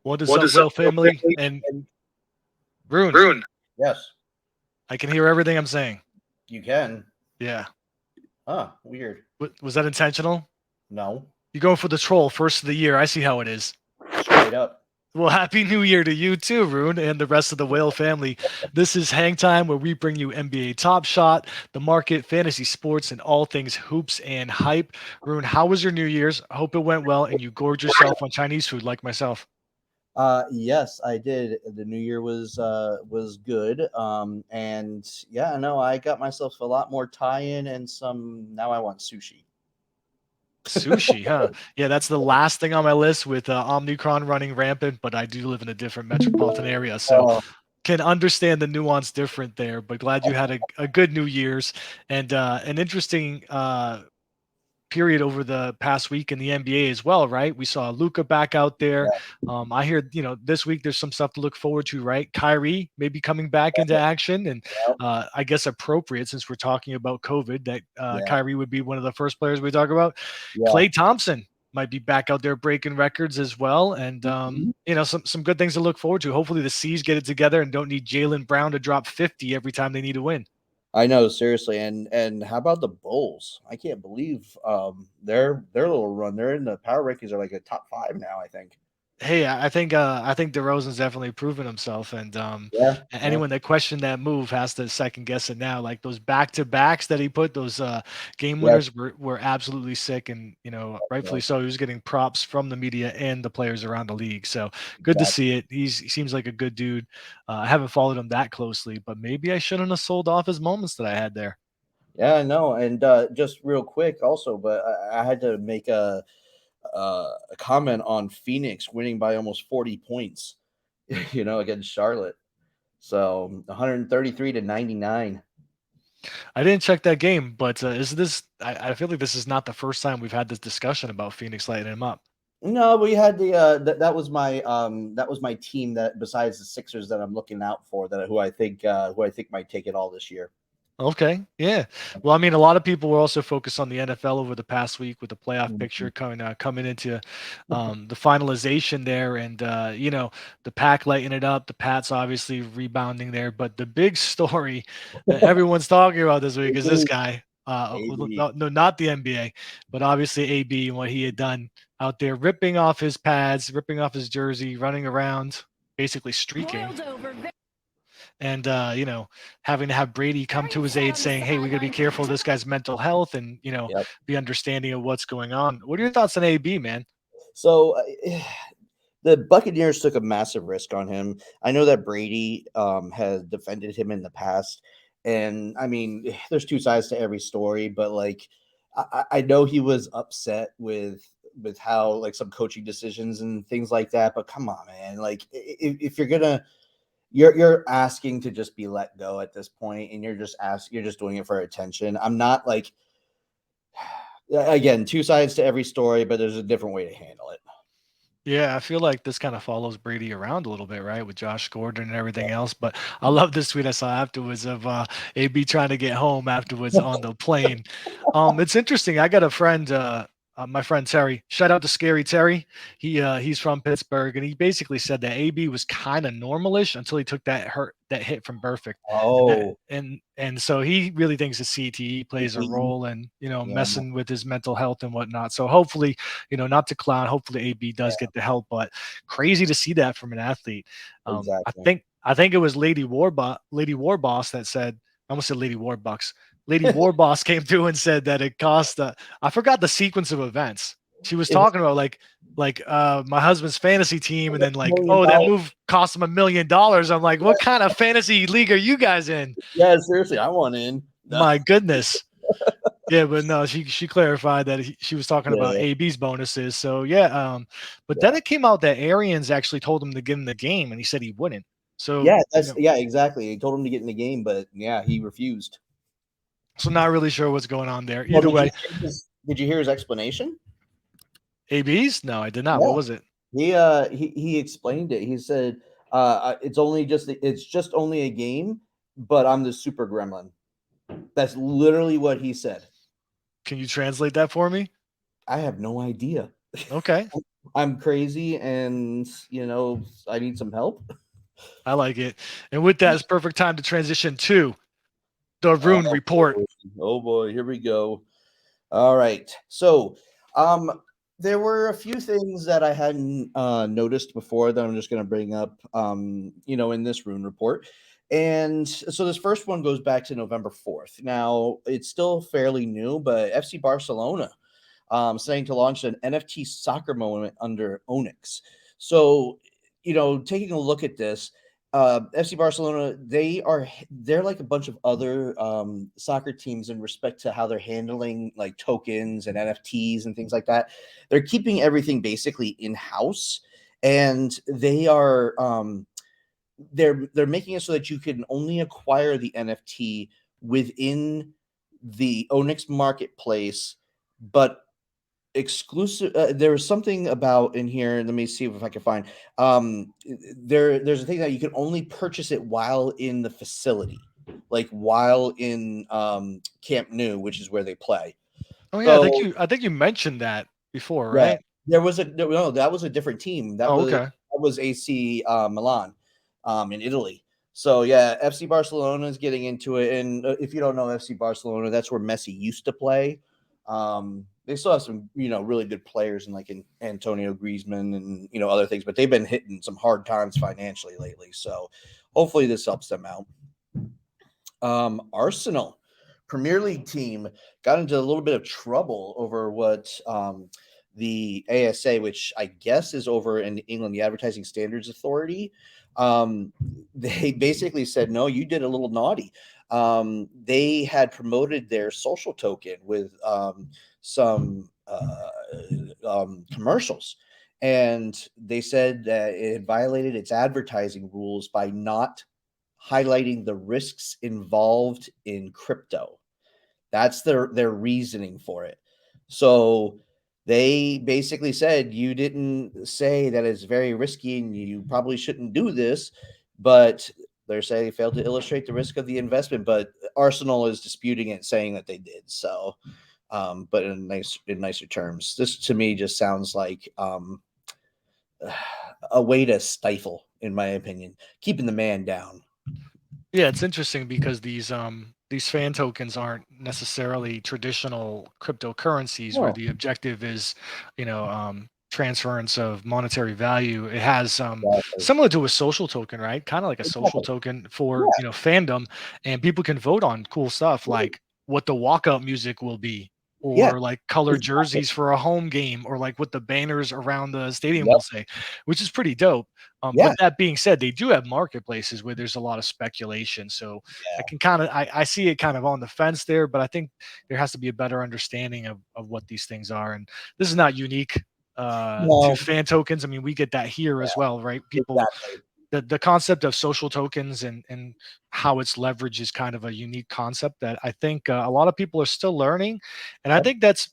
What is What up, is up, Will Will family? family? And And Rune, Rune. Yes, I can hear everything I'm saying. you can. Yeah. Weird. Was that intentional? No, You going for the troll first of the year. I see how it is. straight up. Well, happy new year to you too, Rune, and the rest of the whale family. This is Hang Time, where we bring you NBA Top Shot, the market, fantasy sports, and all things hoops and hype. Rune, how was your New Year's? I hope it went well and you gorged yourself on Chinese food like myself. Yes, I did. The new year was good. And yeah, no, I got myself a lot more tie-in and some. Now I want sushi. Sushi, huh? Yeah, that's the last thing on my list with Omicron running rampant, but I do live in a different metropolitan area, so Oh, can understand the nuance different there. But glad you had a good New Year's and an interesting period over the past week in the NBA as well, right? We saw Luca back out there. yeah, I hear, this week there's some stuff to look forward to, right? Kyrie maybe coming back into action, and I guess appropriate since we're talking about COVID that yeah, Kyrie would be one of the first players we talk about. yeah. Klay Thompson might be back out there breaking records as well, and Mhm. some good things to look forward to. Hopefully the C's get it together and don't need Jalen Brown to drop 50 every time they need a win. I know, seriously. And how about the Bulls? I can't believe their little run. They're in the power rankings are like a top 5 now, I think. Hey, I think DeRozan's definitely proven himself, and Yeah, yeah, anyone that questioned that move has to second guess it now. Like those back to backs that he put, those game yeah, winners were absolutely sick, and yeah, rightfully so. He was getting props from the media and the players around the league. So good to exactly. see it. He seems like a good dude. I haven't followed him that closely, but maybe I shouldn't have sold off his moments that I had there. Yeah, I know. And just real quick, also, but I had to make a comment on Phoenix winning by almost 40 points, against Charlotte. So 133-99. I didn't check that game, but is this? I feel like this is not the first time we've had this discussion about Phoenix lighting him up. No, we had that was my team that besides the Sixers that I'm looking out for that who I think might take it all this year. Okay, yeah. Well, I mean, a lot of people were also focused on the NFL over the past week with the playoff Mhm. picture coming into the finalization there, and the Pack lighting it up, the Pats obviously rebounding there. But the big story that everyone's talking about this week is this guy. AB. No, not the NBA, but obviously AB and what he had done out there, ripping off his pads, ripping off his jersey, running around, basically streaking and having to have Brady come to his aid saying, hey, we got to be careful of this guy's mental health and Yep. be understanding of what's going on. What are your thoughts on AB, man? So the Buccaneers took a massive risk on him. I know that Brady has defended him in the past, and I mean, there's two sides to every story, but like I know he was upset with how like some coaching decisions and things like that. But come on, man, like if you're gonna you're asking to just be let go at this point, and you're just doing it for attention. I'm not like again two sides to every story, but there's a different way to handle it. Yeah, I feel like this kind of follows Brady around a little bit, right, with Josh Gordon and everything else. But I love this tweet I saw afterwards of AB trying to get home afterwards on the plane. It's interesting. I got a friend, my friend Terry. Shout out to Scary Terry. He's from Pittsburgh, and he basically said that AB was kind of normalish until he took that hit from Perfect, and that Oh, and so he really thinks the CTE plays a mhm. role in Yeah, messing with his mental health and whatnot. So hopefully not to clown. Hopefully, AB does yeah, get the help, but crazy to see that from an athlete. I exactly. think I think it was Lady Warboss that said. I almost said Lady Warbucks. Lady Warboss came through and said that it cost. I forgot the sequence of events. She was It was talking about my husband's fantasy team, and then like, $1 million. oh, that move cost him $1 million. I'm like, what kind of fantasy league are you guys in? Yeah, seriously, I want in. No. My goodness. Yeah, but no, she clarified that she was talking about Yeah, AB's bonuses. So yeah, but then yeah. it came out that Arians actually told him to get in the game, and he said he wouldn't. So Yeah, yeah, exactly. He told him to get in the game, but yeah, he refused. so not really sure what's going on there. Well, Either way, did you hear his explanation? AB's? No, I did not. What Yeah. was it? He explained it. He said, it's just only a game, but I'm the super gremlin." That's literally what he said. Can you translate that for me? I have no idea. Okay. I'm crazy, and I need some help. I like it. And with that, it's perfect time to transition to the Oh Rune Report. boy, oh boy, here we go. All right. So, um, there were a few things that I hadn't noticed before that I'm just going to bring up, in this rune report. And so this first one goes back to November 4th. Now, it's still fairly new, but FC Barcelona saying to launch an NFT soccer moment under Onyx. So, taking a look at this, FC Barcelona, they're like a bunch of other soccer teams in respect to how they're handling like tokens and NFTs and things like that. They're keeping everything basically in house, and they're making it so that you can only acquire the NFT within the Onyx marketplace, but exclusive. There was something about in here. Let me see if I can find. There's a thing that you can only purchase it while in the facility, like while in Camp Nou, which is where they play. Oh yeah, So I think you mentioned that before, yeah, right? no, that was a different team. That Oh, was okay. that was AC Milan, in Italy. So yeah, FC Barcelona is getting into it, and if you don't know FC Barcelona, that's where Messi used to play. They still have some, really good players, and like in Antonio Griezmann and other things, but they've been hitting some hard times financially lately. So hopefully this helps them out. Arsenal, Premier League team, got into a little bit of trouble over what the ASA, which I guess is over in England, the Advertising Standards Authority, they basically said, no, you did a little naughty. They had promoted their social token with some commercials. And they said that it had violated its advertising rules by not highlighting the risks involved in crypto. That's their reasoning for it. So they basically said you didn't say that it's very risky and you probably shouldn't do this, but they're saying they failed to illustrate the risk of the investment. But Arsenal is disputing it, saying that they did. So, but in nicer terms, this to me just sounds like a way to stifle, in my opinion, keeping the man down. Yeah, it's interesting because these fan tokens aren't necessarily traditional cryptocurrencies where No, the objective is, transference of monetary value. It has exactly. similar to a social token, right? Kind of like a social Exactly. token for, Yeah. fandom, and people can vote on cool stuff like what the walkout music will be, Yeah. or like color Exactly. jerseys for a home game, or like what the banners around the stadium Yep. will say, which is pretty dope. Yeah. But that being said, they do have marketplaces where there's a lot of speculation. So I Yeah. can I see it kind of on the fence there, but I think there has to be a better understanding of what these things are. And this is not unique to No. fan tokens. I mean, we get that here as well, right? People Exactly. the concept of social tokens and how it's leveraged is kind of a unique concept that I think a lot of people are still learning, and I Yep. think that's,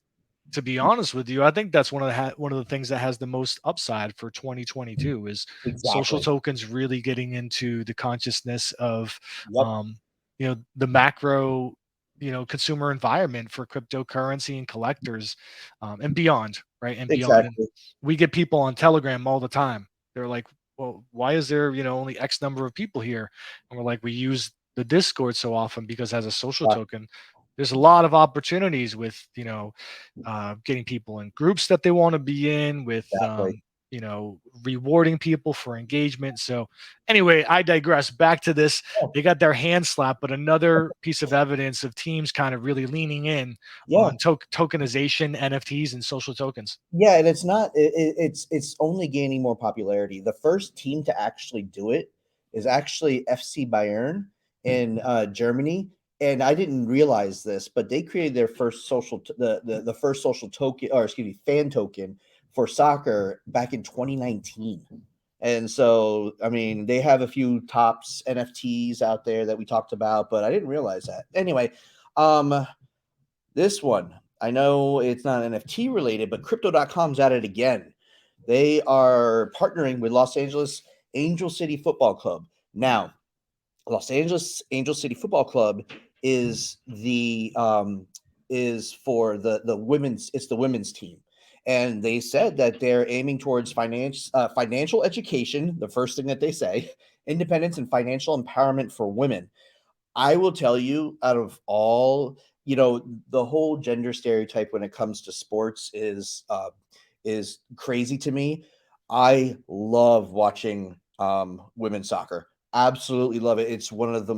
to be honest with you, I think that's one of the things that has the most upside for 2022 is social Exactly. tokens really getting into the consciousness of Yep. um, the macro consumer environment for cryptocurrency and collectors, and beyond, right, and beyond. And Exactly. we get people on Telegram all the time. They're like, well, why is there, only X number of people here? And we're like, we use the Discord so often because as a social token, there's a lot of opportunities with, getting people in groups that they want to be in, with, Exactly. rewarding people for engagement. So anyway, I digress. Back to this. Oh, They got their hand slapped, but another piece of evidence of teams kind of really leaning in yeah. on tokenization, NFTs, and social tokens. Yeah, and it's not. It's only gaining more popularity. The first team to actually do it is actually FC Bayern in Germany, and I didn't realize this, but they created their first the first social token, or excuse me, fan token for soccer back in 2019. And so, I mean, they have a few tops NFTs out there that we talked about, but I didn't realize that. Anyway, um, this one, I know it's not NFT related, but crypto.com's at it again. They are partnering with Los Angeles Angel City Football Club. Now, Los Angeles Angel City Football Club is the is for the women's, it's the women's team. and they said that they're aiming towards financial education. The first thing that they say, independence and financial empowerment for women. I will tell you, out of all, the whole gender stereotype when it comes to sports is crazy to me. I love watching women's soccer. Absolutely love it. It's one of the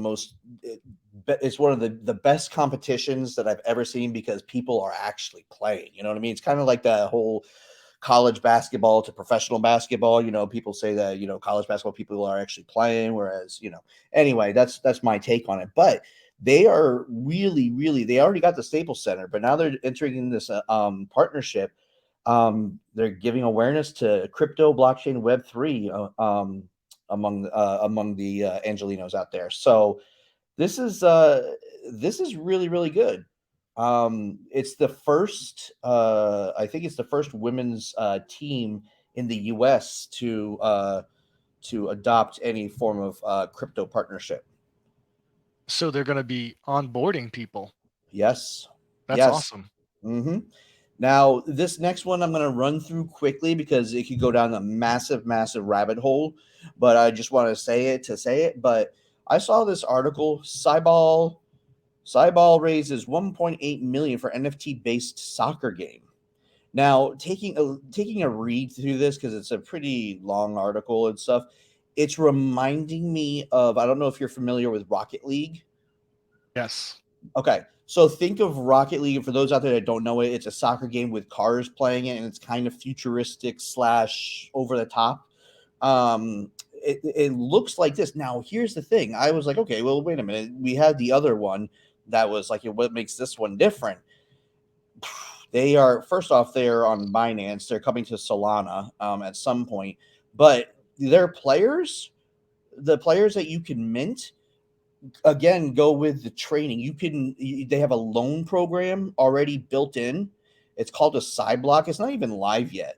it's one of the best competitions that I've ever seen because people are actually playing. You know what I mean? It's kind of like the whole college basketball to professional basketball. People say that, college basketball people are actually playing, whereas, anyway, that's my take on it. But they are really, really, they already got the Staples Center, but now they're entering in this partnership. They're giving awareness to crypto, blockchain, Web3 among the Angelinos out there. So this is really, really good. It's the first, I think it's the first women's team in the U.S. to adopt any form of crypto partnership. So they're going to be onboarding people. Yes, That's yes. awesome. hmm Now, this next one I'm going to run through quickly because it could go down a massive, massive rabbit hole. But I just want to say it. But I saw this article. Cyball raises 1.8 million for NFT based soccer game. Now, taking a read through this because it's a pretty long article and stuff, it's reminding me of, I don't know if you're familiar with Rocket League. Yes. Okay, so think of Rocket League. For those out there that don't know it, it's a soccer game with cars playing it, and it's kind of futuristic slash over the top. It looks like this. Now, here's the thing. I was like, okay, well, wait a minute. We had the other one that was like, what makes this one different? They are, first off, they're on Binance. They're coming to Solana at some point, but their players, the players that you can mint, again, go with the training. They have a loan program already built in. It's called a Cyblock. It's not even live yet.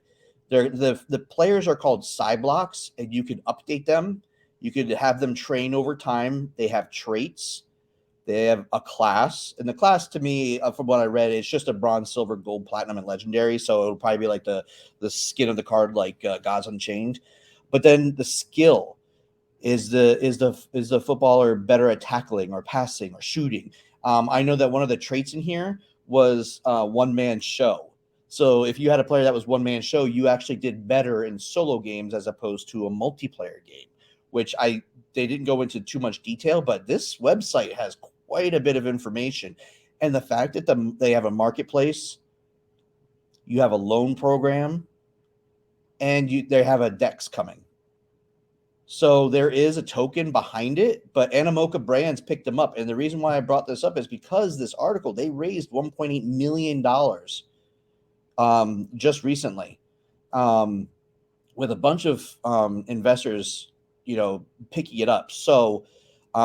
The players are called Cyblocks, and you can update them. You could have them train over time. They have traits. They have a class, and the class to me, from what I read, it's just a bronze, silver, gold, platinum, and legendary. So it'll probably be like the skin of the card, like Gods Unchained. But then the skill, is the footballer better at tackling or passing or shooting? I know that one of the traits in here was one man show. So if you had a player that was one man show, you actually did better in solo games as opposed to a multiplayer game, which they didn't go into too much detail, but this website has quite a bit of information. And the fact that they have a marketplace, you have a loan program, and they have a Dex coming. So there is a token behind it, but Animoca Brands picked them up. And the reason why I brought this up is because this article, they raised $1.8 million just recently, with a bunch of investors, picking it up. So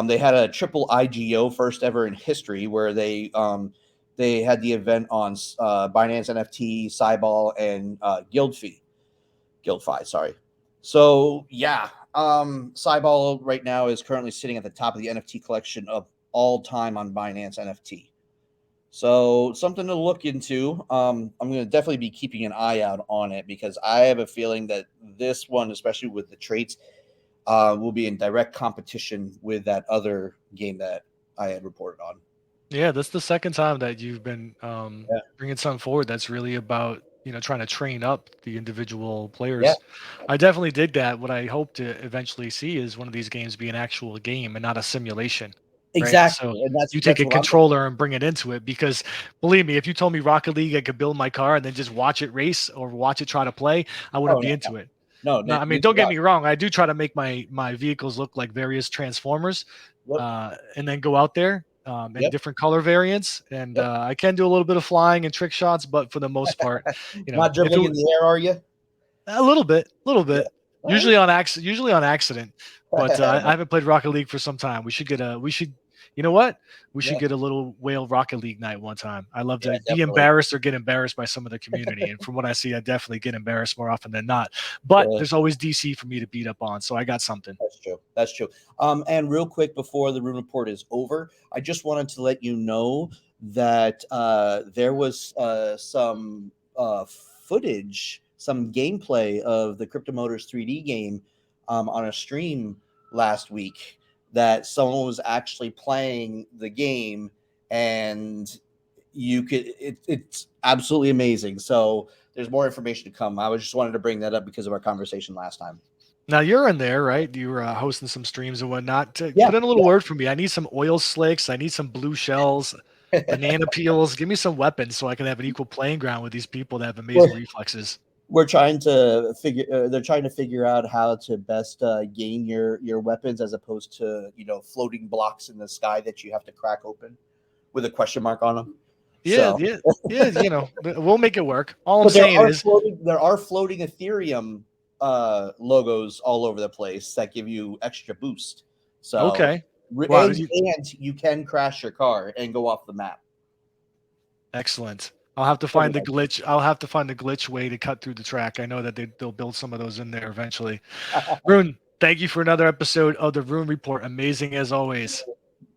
they had a triple IGO, first ever in history, where they had the event on Binance NFT, Cyball, and Guildfi, sorry. So yeah, Cyball right now is currently sitting at the top of the NFT collection of all time on Binance NFT. So something to look into. I'm going to definitely be keeping an eye out on it because I have a feeling that this one, especially with the traits, will be in direct competition with that other game that I had reported on. Yeah, that's the second time that you've been Yeah. bringing something forward that's really about trying to train up the individual Yeah. players. I definitely dig that. What I hope to eventually see is one of these games be an actual game and not a simulation, right? So Exactly, and that's you take that's a what I'm looking. controller and bring it into it because believe me, if you told me Rocket League, I could build my car and then just watch it race or watch it try to play, I Oh wouldn't be no, into it. no, No, I mean, neither don't do get I. me wrong. I do try to make my vehicles look like various transformers, Yep, and then go out there in yep, different color variants. And yep. I can do a little bit of flying and trick shots, but for the most part, Not if it dribbling in the air, are you? a little Yeah. bit, All usually on accident. But I right. haven't played Rocket League for some time. We should, you know what? We should Yeah, get a little whale Rocket League night one time. I love yeah, to be definitely. embarrassed or get embarrassed by some of the community. And from what I see, I definitely get embarrassed more often than not. But Yeah, there's always DC for me to beat up on. So I got something. that's true. That's true. And real quick before the room report is over, I just wanted to let you know that there was some footage, some gameplay of the Crypto Motors 3D game on a stream last week that someone was actually playing the game, and it's absolutely amazing. So there's more information to come. I was just wanted to bring that up because of our conversation last time. Now you're in there, right? You were hosting some streams and whatnot. To Yeah, put in a little word for me. I need some oil slicks. I need some blue shells, yeah. banana peels. Give me some weapons so I can have an equal playing ground with these people that have amazing reflexes. We're trying to figure they're trying to figure out how to best gain your weapons, as opposed to floating blocks in the sky that you have to crack open with a question mark on them. Yeah, So, yeah, yeah. We'll make it work. All I'm but saying is, there are floating Ethereum logos all over the place that give you extra boost. So, okay. Wow, and you can crash your car and go off the map. excellent. I'll have to find the glitch. I'll have to find the glitch way to cut through the track. I know that they'll build some of those in there eventually. Rune, thank you for another episode of the Rune Report. Amazing as always.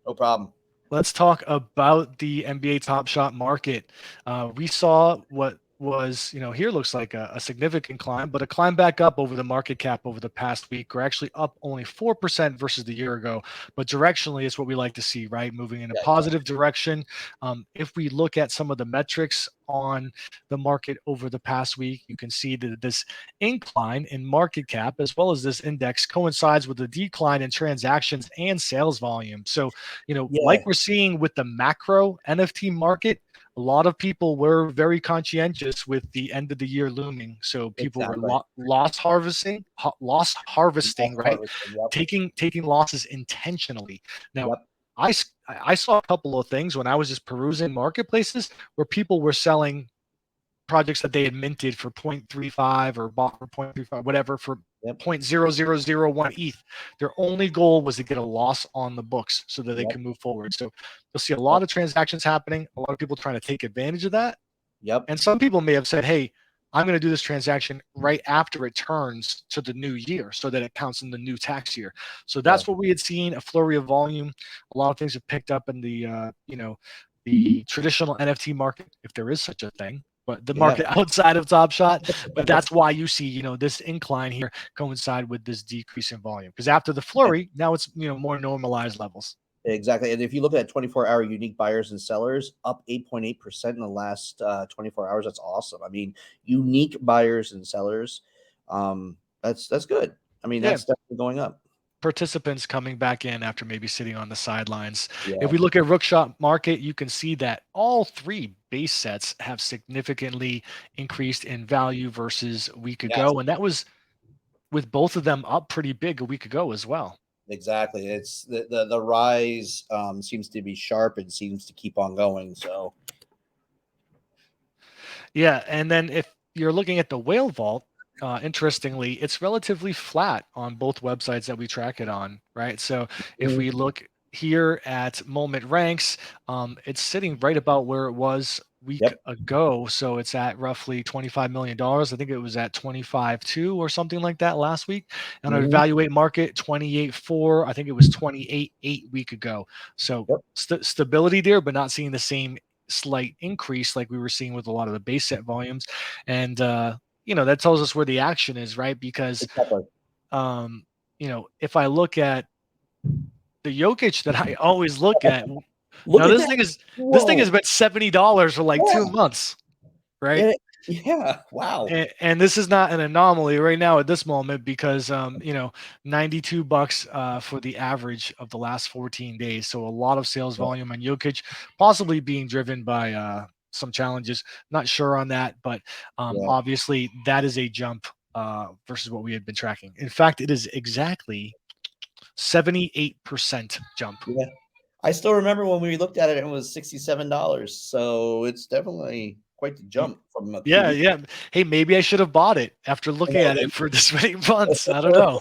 No problem. Let's talk about the NBA Top Shot market. We saw what was, here looks like a significant climb, but a climb back up over the market cap over the past week. We're actually up only 4% versus the year ago, but directionally, it's what we like to see, right? Moving in a positive direction. If we look at some of the metrics on the market over the past week, you can see that this incline in market cap, as well as this index, coincides with the decline in transactions and sales volume. So, like we're seeing with the macro NFT market, a lot of people were very conscientious with the end of the year looming. So people were Exactly. loss harvesting, right? Yep. Taking losses intentionally. Now, Yep. I saw a couple of things when I was just perusing marketplaces where people were selling projects that they had minted for 0.35 or bought for 0.35, whatever, for 0.0001 ETH. Their only goal was to get a loss on the books so that they can move forward. So you'll see a lot of transactions happening, a lot of people trying to take advantage of that. Yep. And some people may have said, hey, I'm going to do this transaction right after it turns to the new year so that it counts in the new tax year. So that's what we had seen, a flurry of volume. A lot of things have picked up in the traditional NFT market, if there is such a thing, but the market outside of Top Shot. But that's why you see, this incline here coincide with this decrease in volume, because after the flurry, now it's more normalized levels. Exactly. And if you look at 24-hour unique buyers and sellers, up 8.8% in the last 24 hours. That's awesome. I mean, unique buyers and sellers, that's good. I mean, that's definitely going up. Participants coming back in after maybe sitting on the sidelines. Yeah. If we look at Rookshop market, you can see that all three base sets have significantly increased in value versus a week ago. And that was with both of them up pretty big a week ago as well. Exactly. It's the rise seems to be sharp and seems to keep on going. So yeah. And then if you're looking at the whale vault, interestingly, it's relatively flat on both websites that we track it on, right? So if we look here at Moment Ranks, it's sitting right about where it was week ago. So it's at roughly $25 million. I think it was at 25.2 or something like that last week. And on Evaluate Market, 28.4. I think it was 28.8 week ago. So stability there, but not seeing the same slight increase like we were seeing with a lot of the base set volumes. And that tells us where the action is, right? Because if I look at the Jokic that I always look at, this thing has been $70 for like 2 months, right? Yeah. Wow. And this is not an anomaly right now at this moment because $92 for the average of the last 14 days. So a lot of sales volume on Jokic, possibly being driven by some challenges. Not sure on that, but obviously that is a jump versus what we had been tracking. In fact, it is exactly 78% jump. Yeah. I still remember when we looked at it, it was $67. So it's definitely quite the jump from a few weeks. Hey, maybe I should have bought it after looking at it for this many months. I don't know.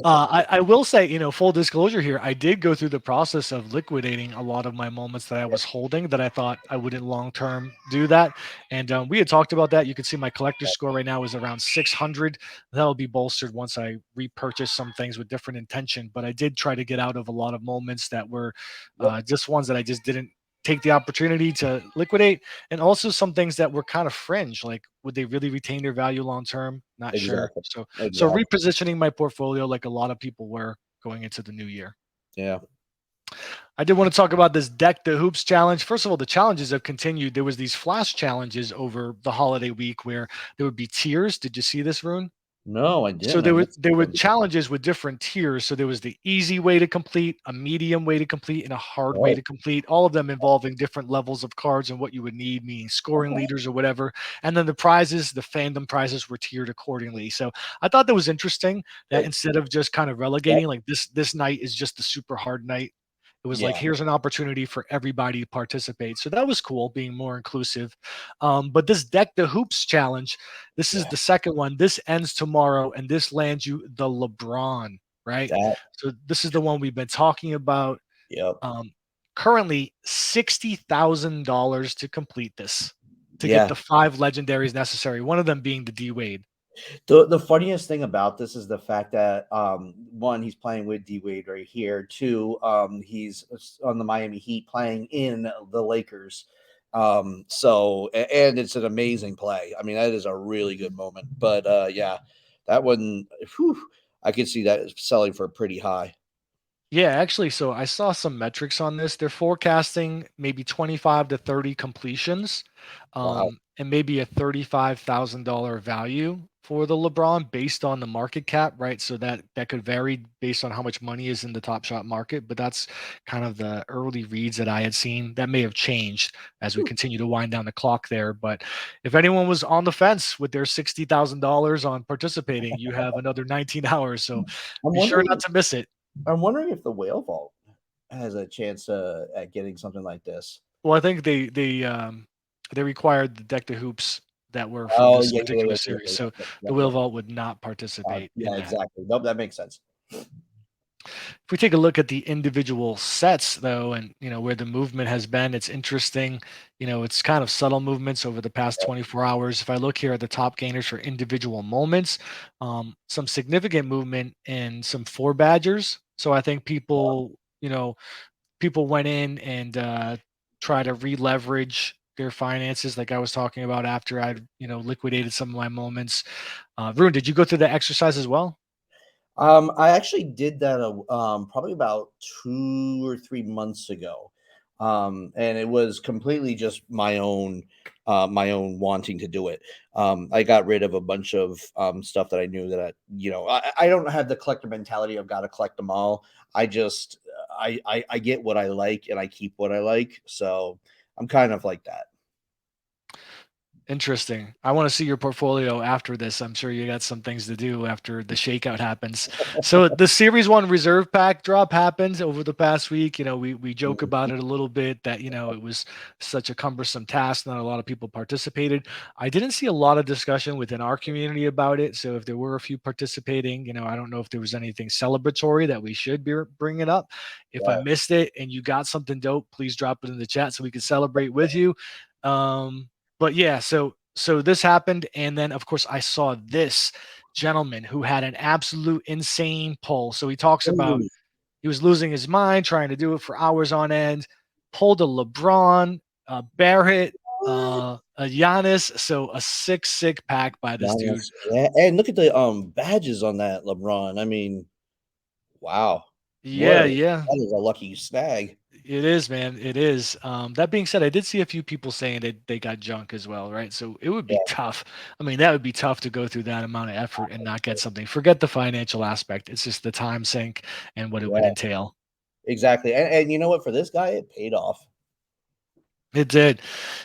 I will say, full disclosure here, I did go through the process of liquidating a lot of my moments that I was holding that I thought I wouldn't long term do that. And we had talked about that. You can see my collector score right now is around 600. That'll be bolstered once I repurchase some things with different intention. But I did try to get out of a lot of moments that were just ones that I just didn't take the opportunity to liquidate, and also some things that were kind of fringe, like would they really retain their value long term? Not sure. Exactly. So Exactly. repositioning my portfolio like a lot of people were going into the new year. Yeah. I did want to talk about this deck the hoops challenge. First of all, the challenges have continued. There was these flash challenges over the holiday week where there would be tiers. Did you see this, Rune? No, I So didn't. I missed there were something. challenges with different tiers. So there was the easy way to complete, a medium way to complete, and a hard way Oh, to complete. All of them involving different levels of cards and what you would need, meaning scoring okay. leaders or whatever. And then the prizes, the fandom prizes, were tiered accordingly. So I thought that was interesting that It, instead of just kind of that, relegating like this night is just the super hard night. It was like yeah. here's an opportunity for everybody to participate. So that was cool, being more inclusive. But this deck the hoops challenge, this is Yeah. the second one. This ends tomorrow, and this lands you the LeBron, right? That. So this is the one we've been talking about. Yep. Um, Currently, $60,000 to complete this, to get Yeah. the 5 legendaries necessary. One of them being the D Wade. The funniest thing about this is the fact that one, he's playing with D Wade right here. Two, he's on the Miami Heat playing in the Lakers. And it's an amazing play. I mean, that is a really good moment. But yeah, that one, whew, I could see that selling for pretty high. Yeah, actually, so I saw some metrics on this. They're forecasting maybe 25 to 30 completions, Wow. and maybe a $35,000 value for the LeBron based on the market cap, right? So that could vary based on how much money is in the Top Shot market, but that's kind of the early reads that I had seen. That may have changed as we continue to wind down the clock there. But if anyone was on the fence with their $60,000 on participating, you have another 19 hours. So I'm be sure not wondering. to miss it. I'm wondering if the whale vault has a chance at getting something like this. Well, I think they required the deck the hoops that were for Oh this yeah, yeah, particular yeah, yeah, series, yeah, so yeah, the yep, Whale yep. Vault would not participate Yeah, in that. exactly. Nope, that makes sense. If we take a look at the individual sets, though, and where the movement has been, it's interesting. It's kind of subtle movements over the past 24 hours. If I look here at the top gainers for individual moments, some significant movement in some four badgers. So I think people went in and try to re-leverage their finances like I was talking about after I'd liquidated some of my moments. Rune, did you go through the exercise as well? I actually did that probably about 2 or 3 months ago, and it was completely just my own wanting to do it. I got rid of a bunch of stuff that I knew that I don't have the collector mentality of got to collect them all. I just I get what I like and I keep what I like, so I'm kind of like that. Interesting. I want to see your portfolio after this. I'm sure you got some things to do after the shakeout happens. So the Series One Reserve Pack drop happens over the past week. We joke about Mhm. it a little bit that it was such a cumbersome task. Not a lot of people participated. I didn't see a lot of discussion within our community about it. So if there were a few participating, I don't know if there was anything celebratory that we should be bringing up. If I Yeah, missed it and you got something dope, please drop it in the chat so we can celebrate with you. Um, but yeah, so this happened, and then of course I saw this gentleman who had an absolute insane pull. So he talks about ooh, he was losing his mind trying to do it for hours on end, pulled a LeBron, a Barrett, what? a Giannis. So a sick pack by this dude. Giannis, yeah, and look at the badges on that LeBron. I mean, wow, Yeah, yeah. that is a lucky snag. It is, man. It is. That being said, I did see a few people saying that they got junk as well, right? So it would be Yeah, tough. I mean, that would be tough to go through that amount of effort and not get something. Forget the financial aspect. It's just the time sink and what it would yeah, entail. exactly. And you know what? For this guy, it paid off. It did.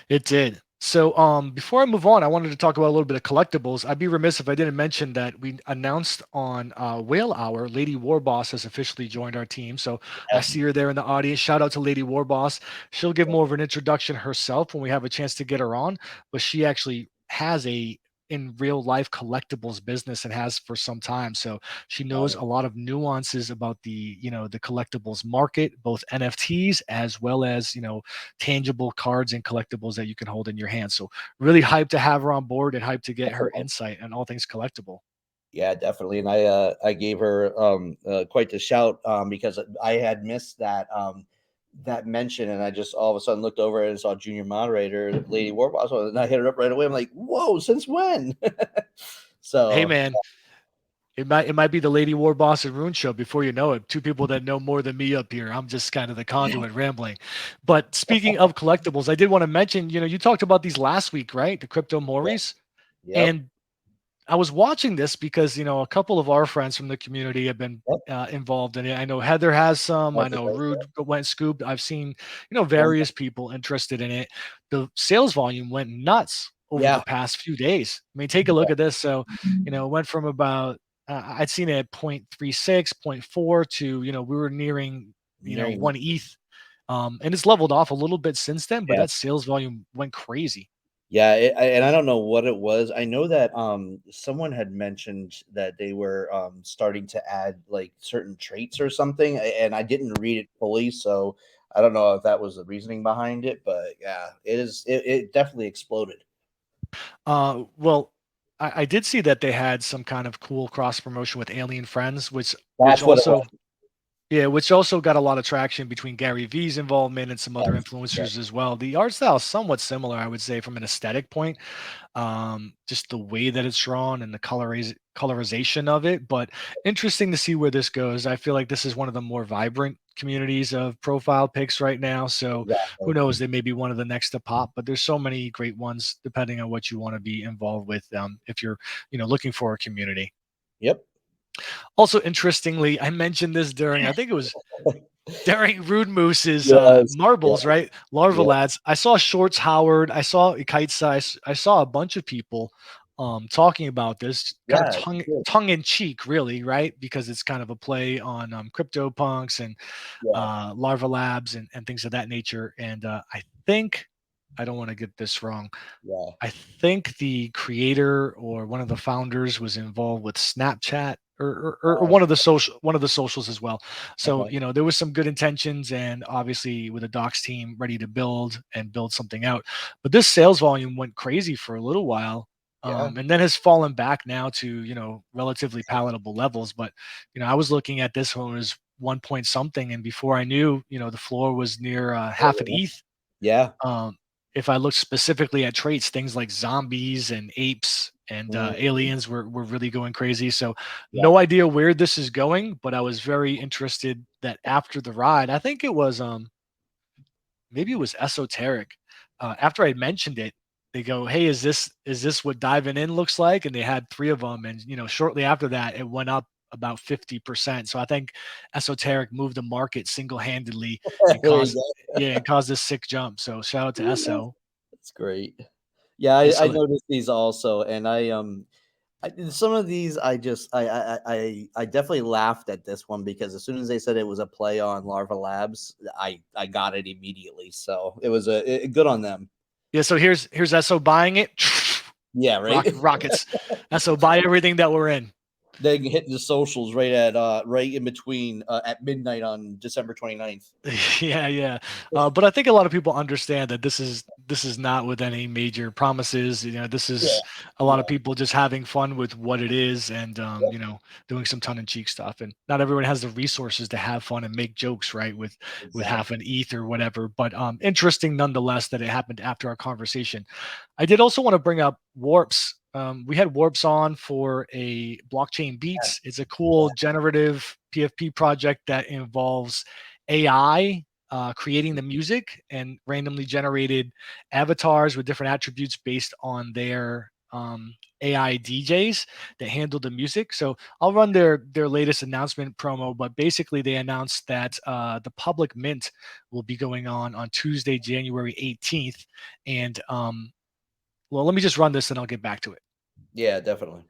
It did. So, before I move on, I wanted to talk about a little bit of collectibles. I'd be remiss if I didn't mention that we announced on Whale Hour, Lady Warboss has officially joined our team. So I Yeah, see her there in the audience. Shout out to Lady Warboss. She'll give more of an introduction herself when we have a chance to get her on, but she actually has a in real life collectibles business and has for some time. So she knows nice. a lot of nuances about the collectibles market, both NFTs as well as, tangible cards and collectibles that you can hold in your hand. So really hyped to have her on board and hyped to get her insight on all things collectible. Yeah, definitely. And I gave her quite the shout because I had missed that mention, and I just all of a sudden looked over and saw junior moderator Lady Warboss, and I hit her up right away. I'm like, "Whoa, since when?" Hey So man, it might be the Lady War Boss and Rune show before you know it. Two people that know more than me up here. I'm just kind of the yeah, conduit rambling. But speaking of collectibles, I did want to mention, you talked about these last week, right? The crypto yeah, Moris. yep, And I was watching this because, a couple of our friends from the community have been yep. involved in it. I know Heather has some. I That's a know great Rude went scooped. I've seen, one. various people interested in it. The sales volume went nuts over the Yeah, past few days. I mean, take a look at this. So, it went from about, I'd seen it at 0.36, zero point 0.4 to, we were nearing, nearing. 1 ETH. And it's leveled off a little bit since then, but Yeah. that sales volume went crazy. Yeah, and I don't know what it was. I know that someone had mentioned that they were starting to add like certain traits or something, and I didn't read it fully, so I don't know if that was the reasoning behind it. But yeah, it definitely exploded. Well, I did see that they had some kind of cool cross promotion with Alien Friends, which That's what it also, was. yeah, which also got a lot of traction between Gary V's involvement and some other Yes, yes, influencers as well. The art style is somewhat similar, I would say, from an aesthetic point, just the way that it's drawn and the colorization of it. But interesting to see where this goes. I feel like this is one of the more vibrant communities of profile pics right now. So who exactly. knows? They may be one of the next to pop. But there's so many great ones depending on what you want to be involved with. If you're looking for a community. Yep. Also, interestingly, I mentioned this during, I think it was during Rude Moose's Yes. Yep. marbles, right? Larva Yep. lads. I saw Shorts Howard. I saw Kite Size. I saw a bunch of people talking about this, kind of Yeah. Good. tongue in cheek, really, right? Because it's kind of a play on crypto punks and Yeah. Larva Labs and things of that nature. And I think I don't want to get this wrong. Yeah. I think the creator or one of the founders was involved with Snapchat or Oh, one of the socials as well. So, okay. there was some good intentions and obviously with a docs team ready to build something out. But this sales volume went crazy for a little while. Yeah. And then has fallen back now to, relatively palatable levels. But, I was looking at this one was 1 point something. And before I knew, the floor was near half an ETH. Yeah. um, if I look specifically at traits, things like zombies and apes and Mm, aliens were really going crazy. So yeah. no idea where this is going, but I was very interested that after the ride, I think it was maybe it was esoteric. After I mentioned it, they go, "Hey, is this what diving in looks like?" And they had three of them, and shortly after that, it went up about 50%. So I think esoteric moved the market single handedly and There you caused go. yeah and caused this sick jump. So shout out to Eso. That's great. Yeah, Yeah, I so noticed these also, and some of these I just I definitely laughed at this one because as soon as they said it was a play on Larva Labs, I got it immediately. So it was good on them. so here's Eso buying it. Yeah, right. Rockets. Eso buy everything that we're in. They hit the socials right in between at midnight on December 29th. Yeah, yeah. But I think a lot of people understand that this is not with any major promises. This Yeah, is a lot of yeah, people just having fun with what it is and yep, doing some tongue in cheek stuff. And not everyone has the resources to have fun and make jokes, right? With half exactly. an ETH or whatever. But interesting nonetheless that it happened after our conversation. I did also want to bring up Warps. We had Warps on for a blockchain Yeah, beats. It's a cool generative PFP project that involves AI creating the music and randomly generated avatars with different attributes based on their AI DJs that handle the music. So I'll run their latest announcement promo, but basically they announced that the public mint will be going on Tuesday, January 18th, and well, let me just run this and I'll get back to it. yeah, definitely.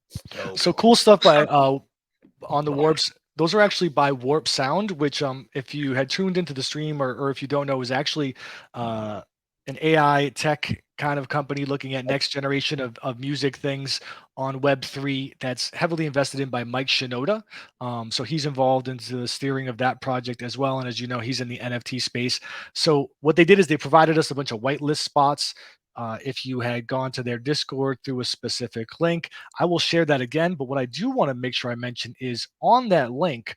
So So cool. cool stuff by on the warps. Those are actually by Warp Sound, which if you had tuned into the stream or if you don't know, is actually uh an AI tech kind of company looking at next generation of music things on Web3 that's heavily invested in by Mike Shinoda. So he's involved into the steering of that project as well. And as you know, he's in the NFT space. So what they did is they provided us a bunch of whitelist spots. If you had gone to their Discord through a specific link, I will share that again. But what I do want to make sure I mention is on that link,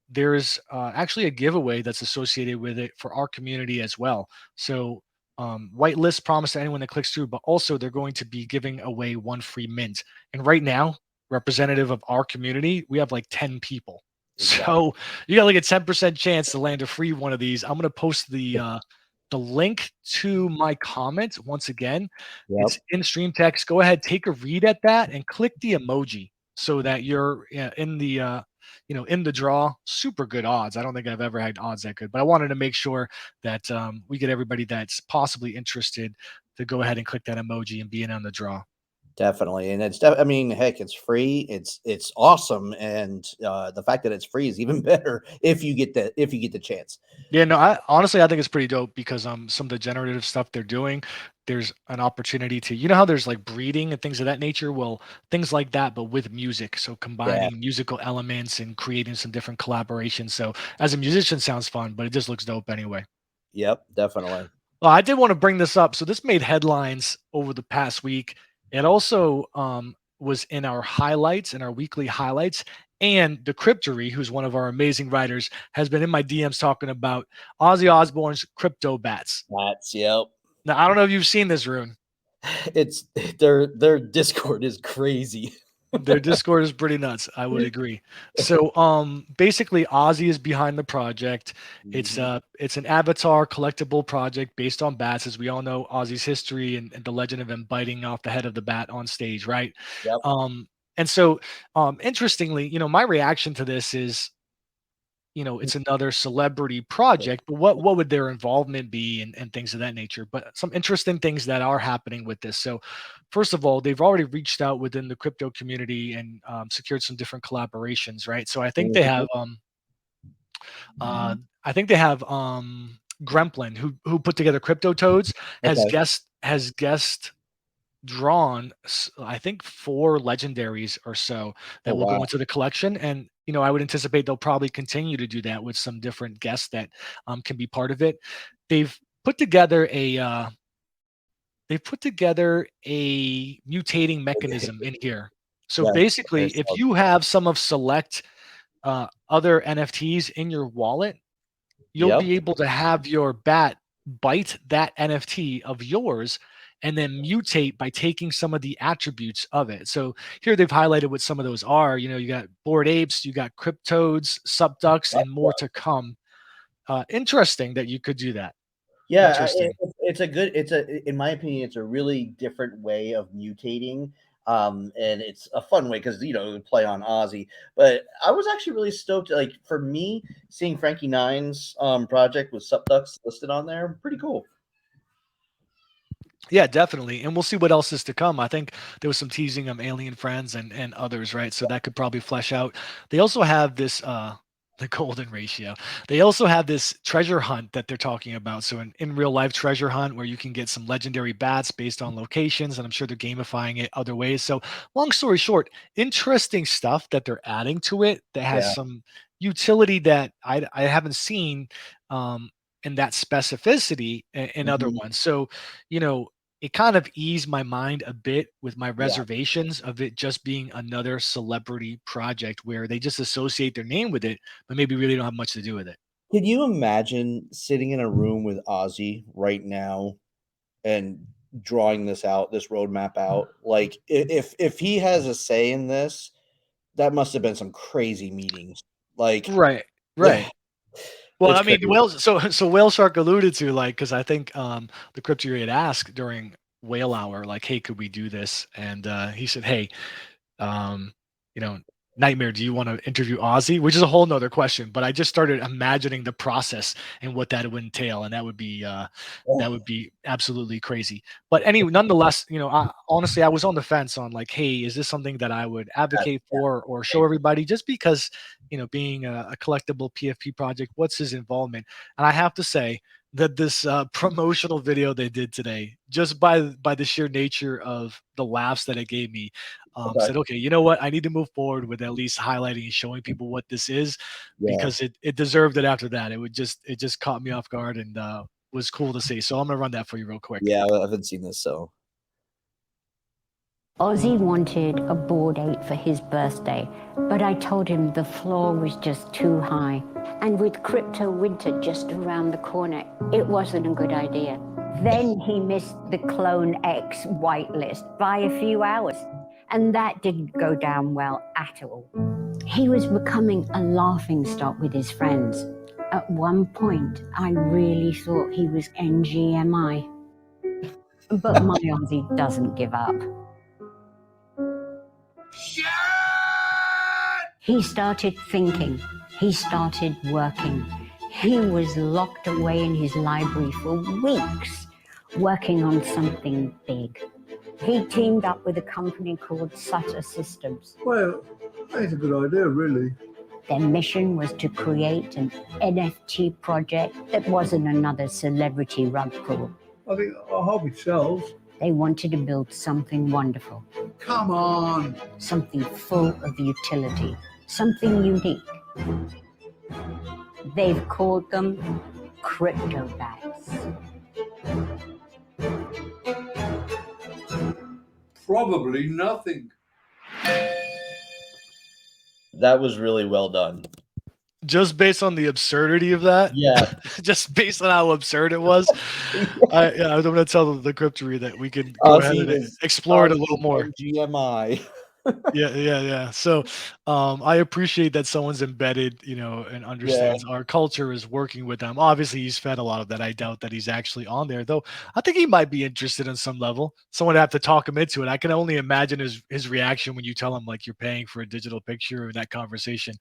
there's actually a giveaway that's associated with it for our community as well. So, whitelist promise to anyone that clicks through, but also they're going to be giving away one free mint. And right now, representative of our community, we have like 10 people. Exactly. So you got like a 10% chance to land a free one of these. I'm going to post the link to my comment once again. It's Yep. in stream text. Go ahead, take a read at that, and click the emoji so that you're in the in the draw. Super good odds. I don't think I've ever had odds that good, but I wanted to make sure that we get everybody that's possibly interested to go ahead and click that emoji and be in on the draw. Definitely, and I mean, heck, it's free. It's awesome, and the fact that it's free is even better if you get the chance. Yeah, no, I honestly I think it's pretty dope because some of the generative stuff they're doing, there's an opportunity to how there's like breeding and things of that nature. Well, things like that, but with music. So Yeah. combining musical elements and creating some different collaborations. So as a musician sounds fun, but it just looks dope anyway. Yep. Definitely. Well, I did want to bring this up. So this made headlines over the past week. It also was in our highlights, in our weekly highlights. And the Cryptory, who's one of our amazing writers, has been in my DMs talking about Ozzy Osbourne's crypto bats. That's yep. Now, I don't know if you've seen this, Rune. It's their Discord is crazy. Their Discord is pretty nuts. I would agree. So, basically, Ozzy is behind the project. Mhm. It's an avatar collectible project based on bats, as we all know Ozzy's history and the legend of him biting off the head of the bat on stage, right? Yep. And so, interestingly, my reaction to this is it's another celebrity project, but what would their involvement be and things of that nature? But some interesting things that are happening with this. So, first of all, they've already reached out within the crypto community and secured some different collaborations, right? So Mhm. I think they have Gremplin, who put together Crypto Toads, Okay. has guest drawn I think 4 legendaries or so Oh that will go wow. into the collection, and I would anticipate they'll probably continue to do that with some different guests that can be part of it. They've put together a mutating mechanism in here. So Yes. basically, There's if you have some of select other NFTs in your wallet, you'll Yep. be able to have your bat bite that NFT of yours and then mutate by taking some of the attributes of it. So here they've highlighted what some of those are. You got bored apes, you got cryptodes, subducks, and more to come. Interesting that you could do that. Yeah, Interesting. it's a good in my opinion, it's a really different way of mutating, and it's a fun way because it would play on Ozzy. But I was actually really stoked. Like for me, seeing Frankie Nine's project with Subducks listed on there, pretty cool. Yeah, definitely. And we'll see what else is to come. I think there was some teasing of Alien Friends and others, right? So that could probably flesh out. They also have this the golden ratio. They also have this treasure hunt that they're talking about. So in real life treasure hunt where you can get some legendary bats based on locations, and I'm sure they're gamifying it other ways. So long story short, interesting stuff that they're adding to it that has Yeah. some utility that I haven't seen in that specificity in other Mhm. ones. So, you know, it kind of eased my mind a bit with my Yeah. reservations of it just being another celebrity project where they just associate their name with it, but maybe really don't have much to do with it. Can you imagine sitting in a room with Ozzy right now and drawing this roadmap out? Like if he has a say in this, that must have been some crazy meetings. Like Right. Right. Well, it's I mean, crazy. so Whale Shark alluded to like because I think the crypto had asked during whale hour, like, hey, could we do this? And he said, hey, um, you know, Nytmare, do you want to interview Ozzy? Which is a whole nother question, but I just started imagining the process and what that would entail, and that would be absolutely crazy. But anyway, nonetheless, honestly, I was on the fence on like, hey, is this something that I would advocate Yeah, for or show everybody? Just because, being a collectible PFP project, what's his involvement? And I have to say that this promotional video they did today, just by the sheer nature of the laughs that it gave me, okay. said, okay, you know what? I need to move forward with at least highlighting and showing people what this is, Yeah. because it deserved it after that. It just caught me off guard and was cool to see. So I'm gonna run that for you real quick. Yeah, I haven't seen this, so. Ozzy wanted a Bored Ape for his birthday, but I told him the floor was just too high. And with crypto winter just around the corner, it wasn't a good idea. Then he missed the Clone X whitelist by a few hours, and that didn't go down well at all. He was becoming a laughingstock with his friends. At one point, I really thought he was NGMI. But my Ozzy doesn't give up. He started thinking. He started working. He was locked away in his library for weeks, working on something big. He teamed up with a company called Sutter Systems. Well, that's a good idea, really. Their mission was to create an NFT project that wasn't another celebrity rug pull. I hope it sells. They wanted to build something wonderful. Come on. Something full of utility, something unique. They've called them crypto bags. Probably nothing. That was really well done. Just based on the absurdity of that, Yeah. just based on how absurd it was, I'm going to tell the cryptory that we can go ahead and explore it a little more. GMI. Yeah. So, I appreciate that someone's embedded, and understands our culture is working with them. Obviously, he's fed a lot of that. I doubt that he's actually on there, though. I think he might be interested on some level. Someone would have to talk him into it. I can only imagine his reaction when you tell him like you're paying for a digital picture in that conversation.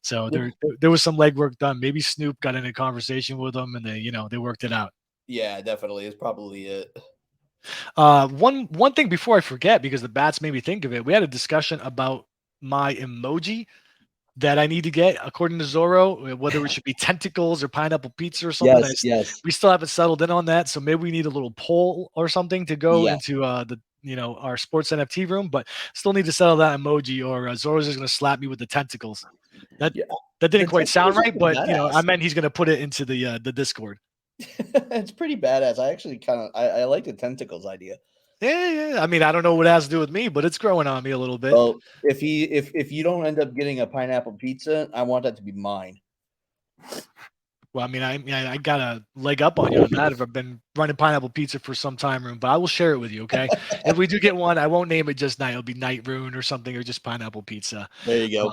So there was some legwork done. Maybe Snoop got in a conversation with him, and they worked it out. Yeah, definitely. It's probably it. One thing before I forget, because the bats made me think of it, we had a discussion about my emoji that I need to get, according to Zorro, whether it should be tentacles or pineapple pizza or something. Yes. We still haven't settled in on that, so maybe we need a little poll or something to go into our sports NFT room, but still need to settle that emoji, or Zorro's just going to slap me with the tentacles. That didn't quite sound right, but I meant he's going to put it into the Discord. It's pretty badass. I actually I like the tentacles idea. Yeah. I mean, I don't know what it has to do with me, but it's growing on me a little bit. Well, if you don't end up getting a pineapple pizza, I want that to be mine. Well, I mean, I got a leg up on you on that. I've been running pineapple pizza for some time, Rune, but I will share it with you, okay? If we do get one, I won't name it just Night. It'll be Night Rune or something, or just pineapple pizza. There you go.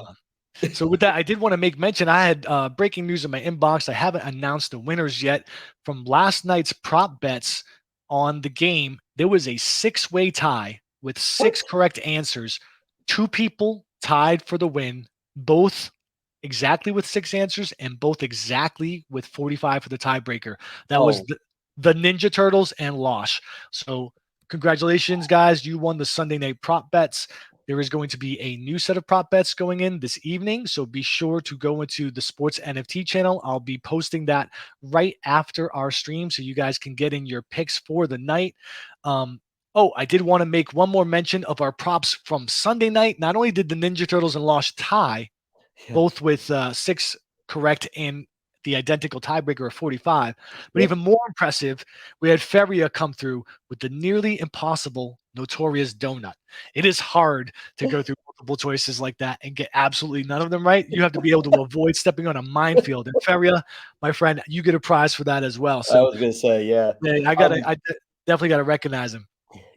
So with that, I did want to make mention. I had breaking news in my inbox. I haven't announced the winners yet from last night's prop bets on the game. There was a 6-way tie with 6 correct answers. 2 people tied for the win, both exactly with 6 answers and both exactly with 45 for the tiebreaker. That was the Ninja Turtles and Losh. So congratulations, guys. You won the Sunday night prop bets. There is going to be a new set of prop bets going in this evening, so be sure to go into the Sports NFT channel. I'll be posting that right after our stream, so you guys can get in your picks for the night. I did want to make one more mention of our props from Sunday night. Not only did the Ninja Turtles and Lost tie, both with 6 correct and the identical tiebreaker of 45, but even more impressive, we had Feria come through with the nearly impossible Notorious Donut. It is hard to go through multiple choices like that and get absolutely none of them right. You have to be able to avoid stepping on a minefield. And Feria, my friend, you get a prize for that as well. So I was gonna say, I definitely got to recognize him.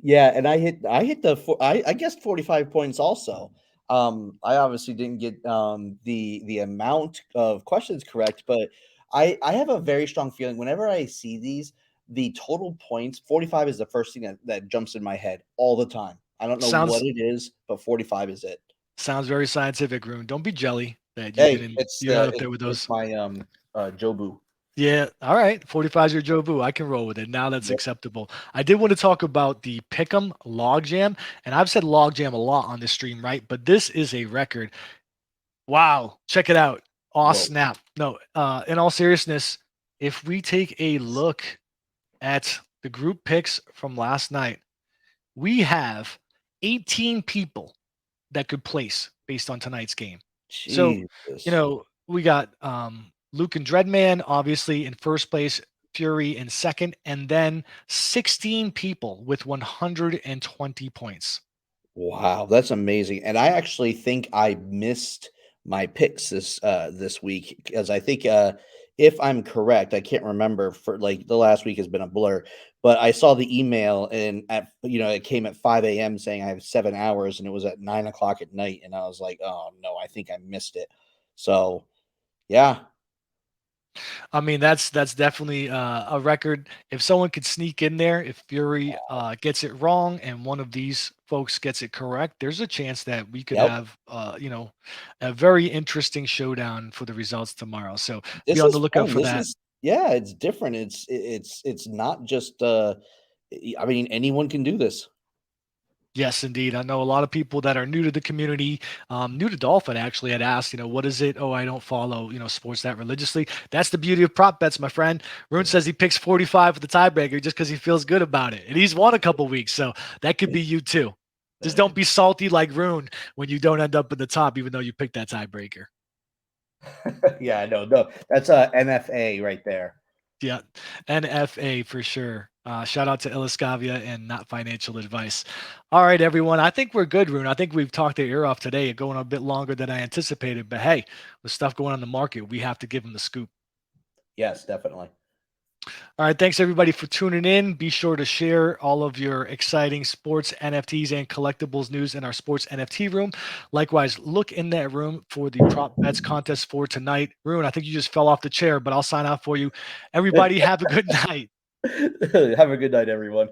Yeah, and I hit I guessed 45 points also. I obviously didn't get the amount of questions correct, but I have a very strong feeling whenever I see these, the total points, 45 is the first thing that jumps in my head all the time. I don't know what it is, but 45 is it. Sounds very scientific, Rune. Don't be jelly that Hey, it's you're not the up there with it's those. my Jobu. Yeah, all right. 45 is your Joe Boo. I can roll with it. Now that's Yep. acceptable. I did want to talk about the Pick'em Logjam, and I've said Logjam a lot on this stream, right? But this is a record. Wow, check it out. Aw, Whoa. snap. No, in all seriousness, if we take a look at the group picks from last night, we have 18 people that could place based on tonight's game. So, Jesus. we got Luke and Dreadman obviously in first place, Fury in second, and then 16 people with 120 points. Wow, that's amazing. And I actually think I missed my picks this week because I think if I'm correct, I can't remember for like the last week has been a blur, but I saw the email and it came at 5 a.m. saying I have 7 hours and it was at 9 o'clock at night. And I was like, oh no, I think I missed it. So yeah, I mean, that's definitely a record. If someone could sneak in there, if Fury gets it wrong and one of these folks gets it correct, there's a chance that we could yep. have, a very interesting showdown for the results tomorrow. So be This on the is lookout fun. for This that. is yeah, it's different. It's not just I mean anyone can do this. Yes, indeed. I know a lot of people that are new to the community, new to Dolphin actually had asked, what is it? Oh, I don't follow, sports that religiously. That's the beauty of prop bets, my friend. Rune says he picks 45 for the tiebreaker just because he feels good about it. And he's won a couple weeks, so that could be you too. Just don't be salty like Rune when you don't end up in the top, even though you picked that tiebreaker. Yeah, I know. No, that's a NFA right there. Yeah, NFA for sure. Shout out to Iliscavia and Not Financial Advice. All right, everyone. I think we're good, Rune. I think we've talked their ear off today, going a bit longer than I anticipated. But hey, with stuff going on in the market, we have to give them the scoop. Yes, definitely. All right, thanks everybody for tuning in. Be sure to share all of your exciting sports NFTs and collectibles news in our sports NFT room. Likewise, look in that room for the prop bets contest for tonight. Rune, I think you just fell off the chair, but I'll sign out for you. Everybody, have a good night. Have a good night, everyone.